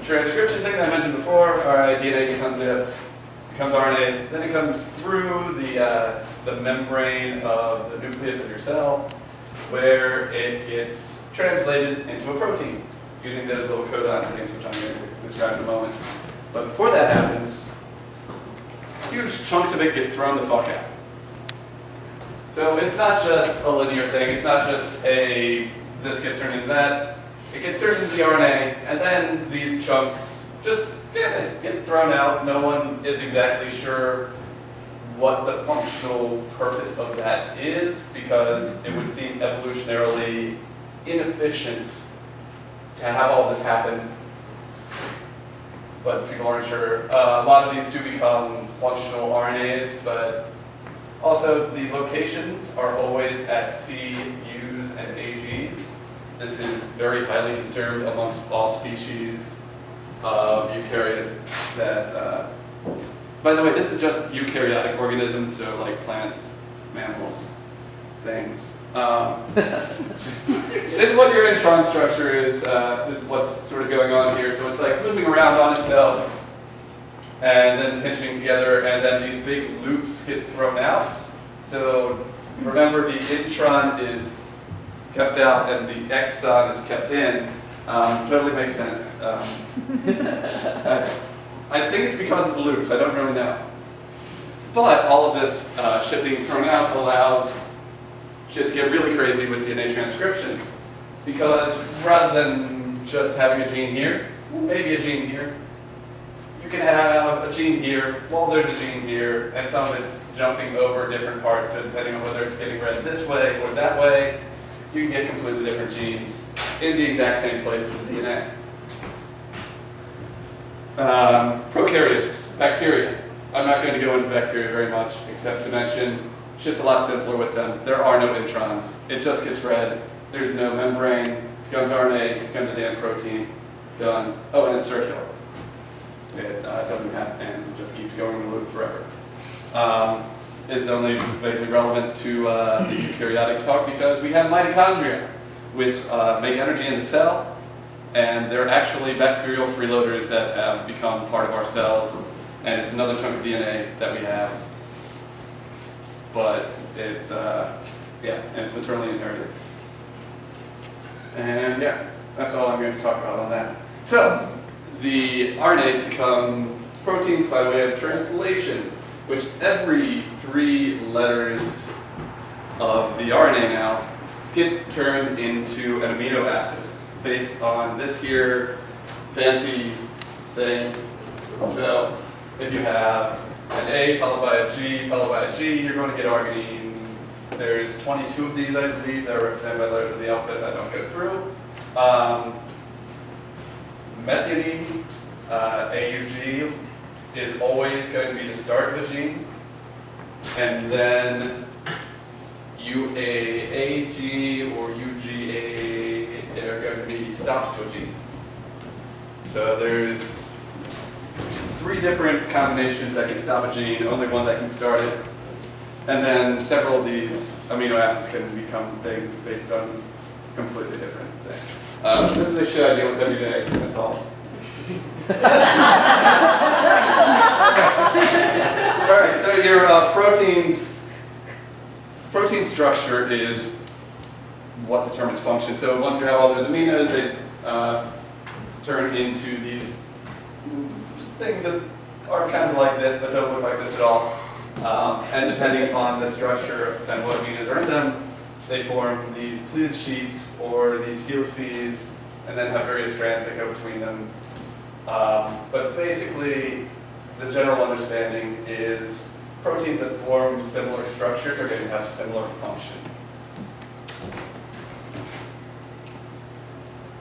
transcription thing that I mentioned before, alright, DNA becomes RNAs, then it comes through the membrane of the nucleus of your cell, where it gets translated into a protein, using those little codon things, which I'm going to describe in a moment. But before that happens, huge chunks of it get thrown the fuck out. So it's not just a linear thing, it's not just this gets turned into that, it gets turned into the RNA, and then these chunks just get thrown out. No one is exactly sure what the functional purpose of that is, because it would seem evolutionarily inefficient to have all this happen, but people aren't sure. A lot of these do become functional RNAs, but also the locations are always at C, U's, and AG's. This is very highly conserved amongst all species of eukaryote that, by the way, this is just eukaryotic organisms, so like plants, mammals, things. This is what your intron structure is. This is what's sort of going on here. So it's like moving around on itself and then pinching together, and then these big loops get thrown out. So remember, the intron is kept out and the exon is kept in. Totally makes sense. I think it's because of the loops. I don't really know. But all of this shit being thrown out allows shit to get really crazy with DNA transcription, because rather than just having a gene here, maybe a gene here, you can have a gene here, well there's a gene here, and some of it's jumping over different parts, so depending on whether it's getting read this way or that way, you can get completely different genes in the exact same place in the DNA. Prokaryotes, bacteria. I'm not going to go into bacteria very much, except to mention shit's a lot simpler with them. There are no introns. It just gets read. There's no membrane. It becomes RNA. It becomes a damn protein. Done. Oh, and it's circular. It doesn't have ends. It just keeps going in the loop forever. It's only vaguely relevant to the eukaryotic talk because we have mitochondria, which make energy in the cell, and they're actually bacterial freeloaders that have become part of our cells, and it's another chunk of DNA that we have. But it's, and it's maternally inherited. And yeah, that's all I'm going to talk about on that. So, the RNAs become proteins by way of translation, which every 3 letters of the RNA now get turned into an amino acid based on this here fancy thing. So, if you have an A followed by a G followed by a G, you're going to get arginine. There's 22 of these, I believe, that are represented by letters of the alphabet that I don't go through. Methionine, AUG, is always going to be the start of a gene. And then UAAG or UGA, they're going to be stops to a gene. So there's 3 different combinations that can stop a gene, only one that can start it. And then several of these amino acids can become things based on completely different things. This is the shit I deal with every day, that's all. Alright, so your protein structure is what determines function. So once you have all those aminos, they turn into these things that are kind of like this, but don't look like this at all. And depending on the structure and what aminos are in them, they form these pleated sheets or these helices, and then have various strands that go between them. But basically, the general understanding is proteins that form similar structures are going to have similar function.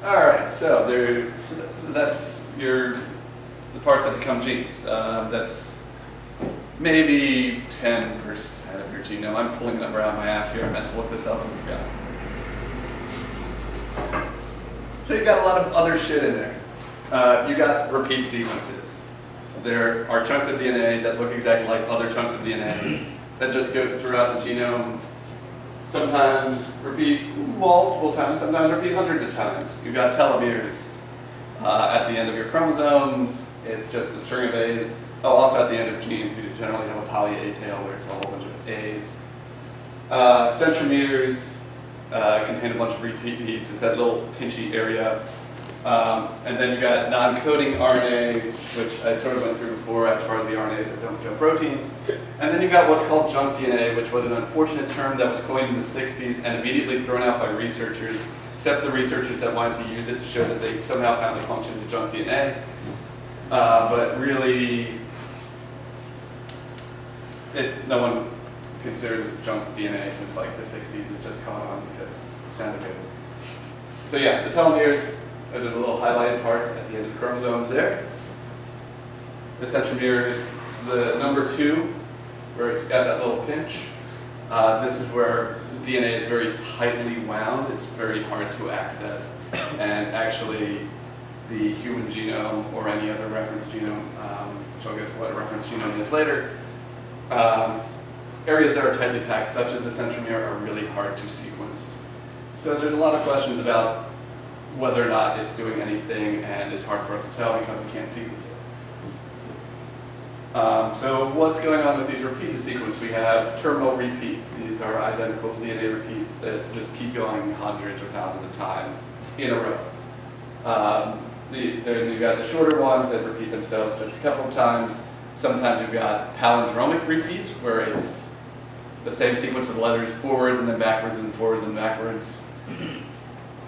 All right, so that's the parts that become genes. That's maybe 10% of your genome. I'm pulling a number out of my ass here. I meant to look this up and forgot. So you've got a lot of other shit in there. You got repeat sequences. There are chunks of DNA that look exactly like other chunks of DNA that just go throughout the genome. Sometimes repeat multiple times, sometimes repeat hundreds of times. You've got telomeres at at the end of your chromosomes, it's just a string of A's. Oh, also at the end of genes, we generally have a poly A tail where it's a whole bunch of A's. Centromeres contain a bunch of repeats. It's that little pinchy area. And then you've got non-coding RNA, which I sort of went through before as far as the RNAs that don't become proteins. And then you've got what's called junk DNA, which was an unfortunate term that was coined in the 60s and immediately thrown out by researchers, except the researchers that wanted to use it to show that they somehow found a function to junk DNA. But really, no one considers it junk DNA since like the 60s. It just caught on because it sounded good. So yeah, the telomeres, those are the little highlighted parts at the end of the chromosomes there. The centromere is the number 2, where it's got that little pinch. This is where DNA is very tightly wound. It's very hard to access. And actually, the human genome or any other reference genome, which I'll get to what a reference genome is later, areas that are tightly packed, such as the centromere, are really hard to sequence. So there's a lot of questions about whether or not it's doing anything, and it's hard for us to tell because we can't sequence it. So what's going on with these repeated sequence? We have terminal repeats. These are identical DNA repeats that just keep going hundreds or thousands of times in a row. Then you've got the shorter ones that repeat themselves just a couple of times. Sometimes you've got palindromic repeats, where it's the same sequence of letters forwards and then backwards and forwards and backwards,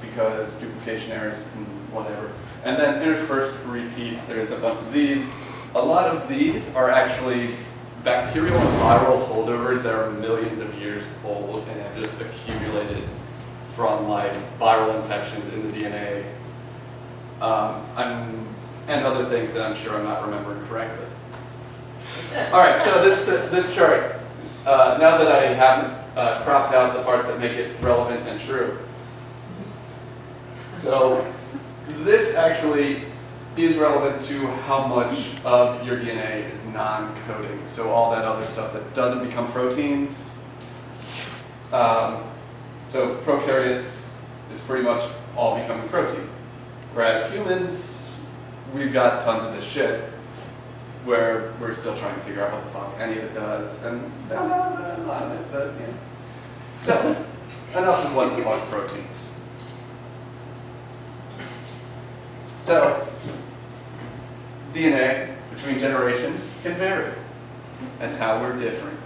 because duplication errors and whatever. And then interspersed repeats, there's a bunch of these. A lot of these are actually bacterial and viral holdovers that are millions of years old and have just accumulated from like viral infections in the DNA. And other things that I'm sure I'm not remembering correctly. All right, so this chart, now that I haven't cropped out the parts that make it relevant and true. So this actually is relevant to how much of your DNA is non-coding. So all that other stuff that doesn't become proteins. So prokaryotes, it's pretty much all becoming protein. Whereas humans, we've got tons of this shit where we're still trying to figure out what the fuck any of it does, and found out a lot of it, but yeah. So, enough of what the fuck proteins. So, DNA between generations can vary. That's how we're different.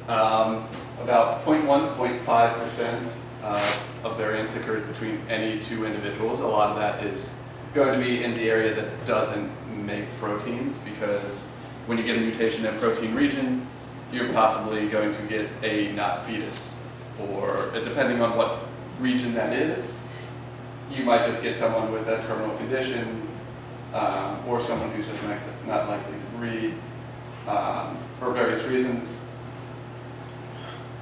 About 0.1 to 0.5% of variance occurs between any two individuals. A lot of that is going to be in the area that doesn't make proteins, because when you get a mutation in a protein region, you're possibly going to get a not fetus, or depending on what region that is, you might just get someone with a terminal condition, or someone who's just not likely to breed for various reasons.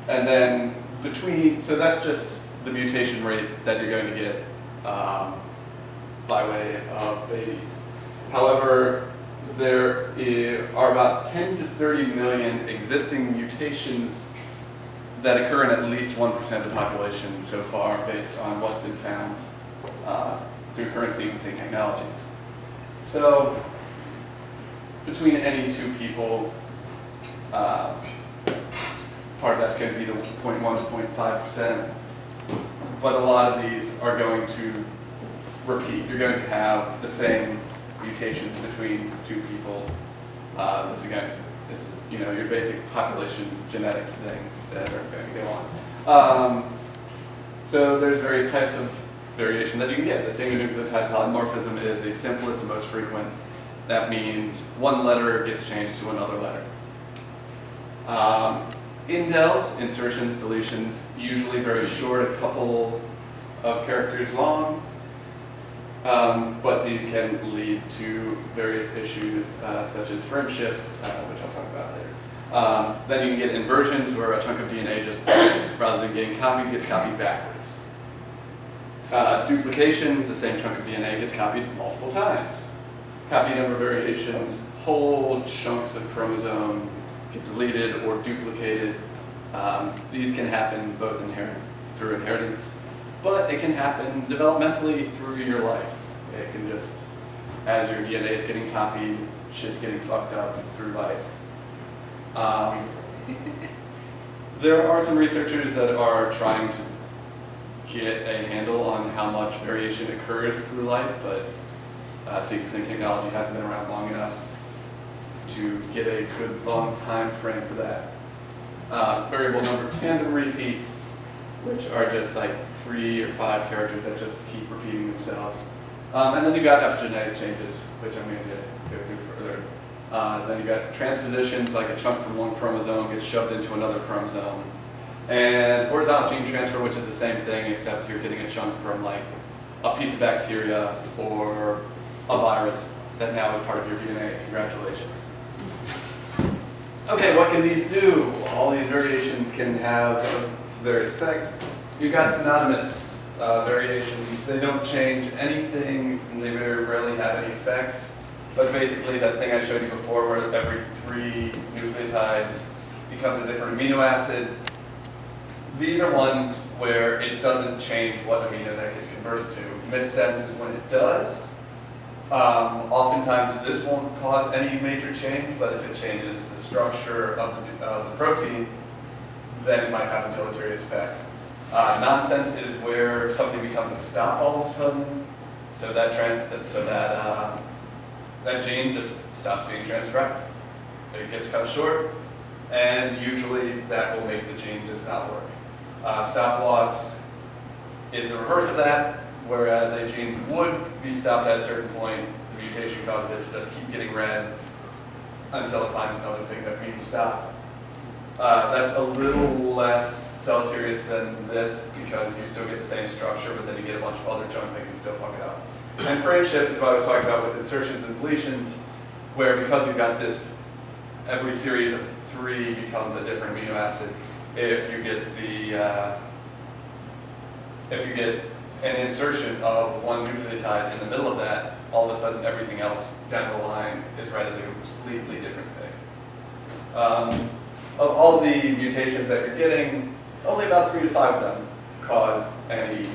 And then so that's just the mutation rate that you're going to get by way of babies. However, there are about 10 to 30 million existing mutations that occur in at least 1% of the population so far, based on what's been found through current sequencing technologies. So, between any two people, part of that's going to be the 0.1 to 0.5%, but a lot of these are going to repeat. You're going to have the same mutations between two people. This again is your basic population genetics things that are going to go on. So there's various types of variation that you can get. The single nucleotide polymorphism is the simplest and most frequent. That means one letter gets changed to another letter. Indels, insertions, deletions, usually very short, a couple of characters long, but these can lead to various issues such as frame shifts, which I'll talk about later. Then you can get inversions, where a chunk of DNA just, rather than getting copied, gets copied backwards. Duplications, the same chunk of DNA gets copied multiple times. Copy number variations, whole chunks of chromosome get deleted or duplicated. These can happen both through inheritance but it can happen developmentally through your life. It can just, as your DNA is getting copied, shit's getting fucked up through life. There are some researchers that are trying to get a handle on how much variation occurs through life, but sequencing technology hasn't been around long enough to get a good long time frame for that. Variable number tandem repeats, which are just like 3 or 5 characters that just keep repeating themselves. And then you've got epigenetic changes, which I'm going to go through further. Then you've got transpositions, like a chunk from one chromosome gets shoved into another chromosome. And horizontal gene transfer, which is the same thing, except you're getting a chunk from like a piece of bacteria or a virus that now is part of your DNA. Congratulations. Okay, what can these do? All these variations can have various effects. You've got synonymous variations. They don't change anything, and they very rarely have any effect. But basically, that thing I showed you before, where every 3 nucleotides becomes a different amino acid, these are ones where it doesn't change what amino that gets converted to. Missense is when it does. Oftentimes, this won't cause any major change, but if it changes the structure of the protein, then it might have a deleterious effect. Nonsense is where something becomes a stop all of a sudden, so that gene just stops being transcribed. It gets cut short, and usually that will make the gene just not work. Stop loss is the reverse of that, whereas a gene would be stopped at a certain point, the mutation causes it to just keep getting read until it finds another thing that means stop. That's a little less deleterious than this because you still get the same structure, but then you get a bunch of other junk that can still fuck it up. And frame shift is what I was talking about with insertions and deletions, where because you've got this, every series of 3 becomes a different amino acid. If you get an insertion of one nucleotide in the middle of that, all of a sudden everything else down the line is read as a completely different thing. Of all the mutations that you're getting, only about 3 to 5 of them cause any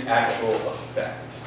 actual effect.